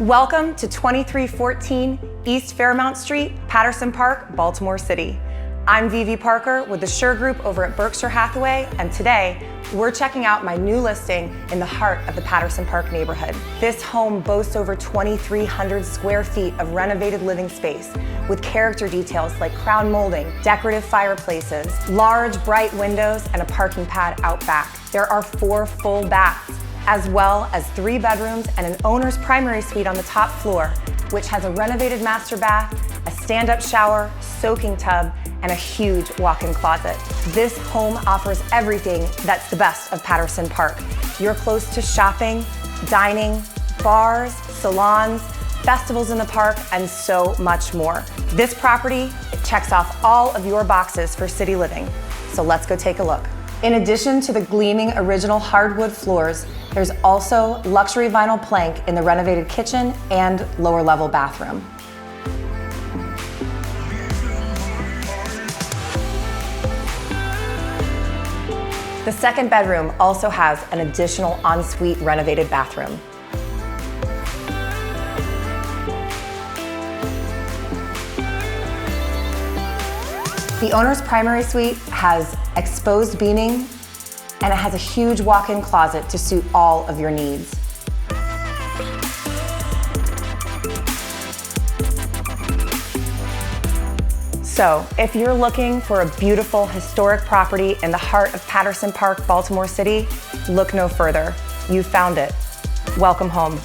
Welcome to 2314 East Fairmount Street, Patterson Park, Baltimore City. I'm Vivi Parker with the Sure Group over at Berkshire Hathaway, and today we're checking out my new listing in the heart of the Patterson Park neighborhood. This home boasts over 2,300 square feet of renovated living space with character details like crown molding, decorative fireplaces, large bright windows, and a parking pad out back. There are 4 full baths, as well as 3 bedrooms and an owner's primary suite on the top floor, which has a renovated master bath, a stand-up shower, soaking tub, and a huge walk-in closet. This home offers everything that's the best of Patterson Park. You're close to shopping, dining, bars, salons, festivals in the park, and so much more. This property checks off all of your boxes for city living, so let's go take a look. In addition to the gleaming original hardwood floors, there's also luxury vinyl plank in the renovated kitchen and lower level bathroom. The second bedroom also has an additional ensuite renovated bathroom. The owner's primary suite has exposed beaming, and it has a huge walk-in closet to suit all of your needs. So, if you're looking for a beautiful historic property in the heart of Patterson Park, Baltimore City, look no further. You found it. Welcome home.